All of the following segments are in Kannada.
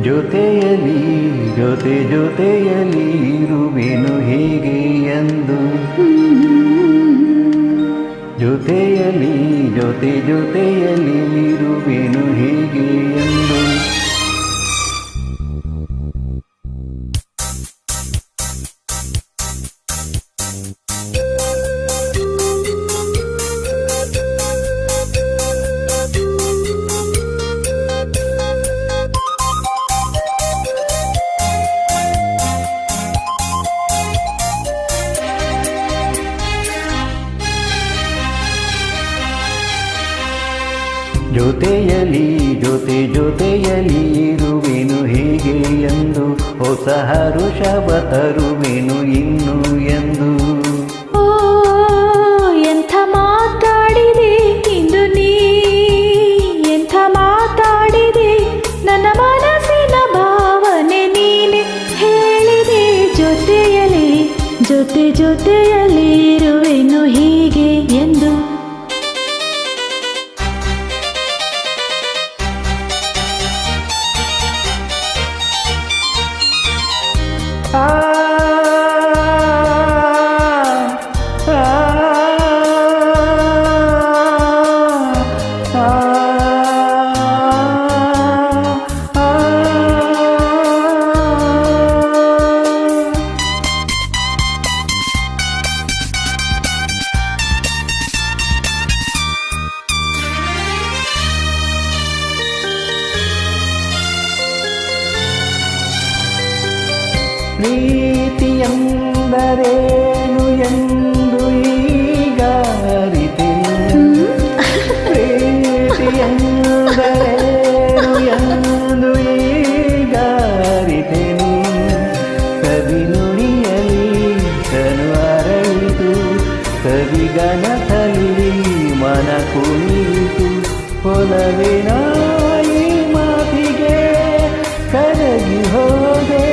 ಜೊತೆಯಲಿ ಜೊತೆಯಲಿ ಇರುವೆನು ಹೀಗೆ ಎಂದು ಜೊತೆಯಲಿ ಜೊತೆಯಲಿ ಇರುವೆನು ಹೀಗೆ ಎಂದು ಜೊತೆಯಲಿ ಜೊತೆಯಲಿ ಇರುವೆನು ಹೀಗೆ ಎಂದು ಹೊಸ ಹರುಷವ ತರುವೆನು ಇನ್ನು ಎಂದು ಓ ಎಂಥ ಮಾತಾಡಿದೆ ಇಂದು ನೀ ಎಂಥ ಮಾತಾಡಿದೆ ನನ್ನ ಮನಸ್ಸಿನ ಭಾವನೆ ನೀನೆ ಹೇಳಿದೆ ಜೊತೆಯಲಿ ಜೊತೆಯಲಿ ಇರುವೆನು ಹೀಗೆ ಎಂದು ಆ ಆ ಪ್ರೀತಿಯೆಂದರೇನು ಎಂದು ಈಗ ಅರಿತೆನು ಪ್ರೀತಿಯೆಂದರೇನು ಎಂದು ಈಗ ಅರಿತೆನು ಕವಿ ನುಡಿಯಲಿ ತನು ಅರಳಿತು ಕವಿಗನಸಲಿ ಮನ ಕುಣಿತು ಒಲವಿನ ಈ ಮಾತಿಗೆ ಕರಗಿ ಹೋದೆ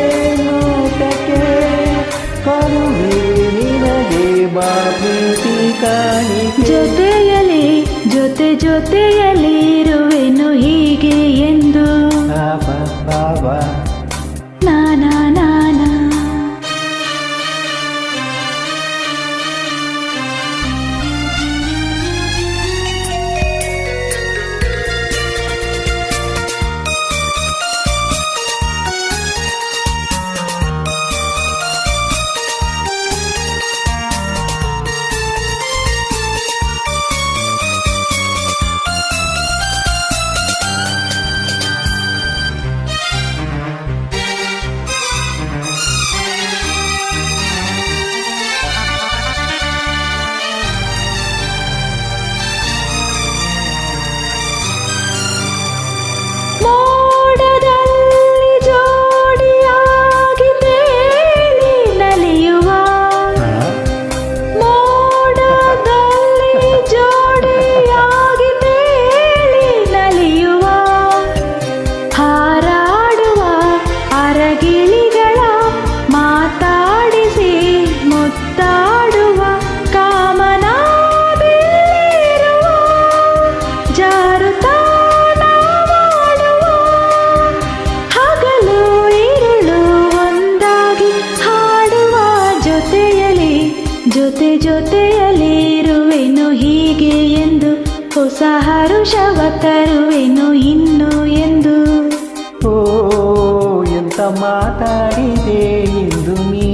ಕರುವೆ ನಿನಗೆ ಬಾ ಪ್ರೀತಿ ಕಾಣಿಕೆ ಜೊತೆಯಲಿ ಜೊತೆಯಲಿ ಇರುವೆನು ಹೀಗೆ ಎಂದು ಬಾಬಾ ನಾನಾ ಜೊತೆಯಲಿ ಇರುವೆನು ಹೀಗೆ ಎಂದು ಹೊಸ ಹರುಷವ ತರುವೆನು ಇನ್ನು ಎಂದು ಓ ಎಂತ ಮಾತಾಡಿದೆ ಇಂದು ನೀ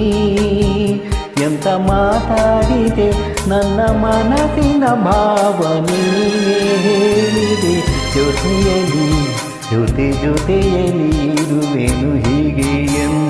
ಎಂತ ಮಾತಾಡಿದೆ ನನ್ನ ಮನಸ್ಸಿನ ಭಾವನೆ ಹೇಳಿದೆ ಜೊತೆಯಲಿ ಇರುವೆನು ಹೀಗೆ ಎಂದು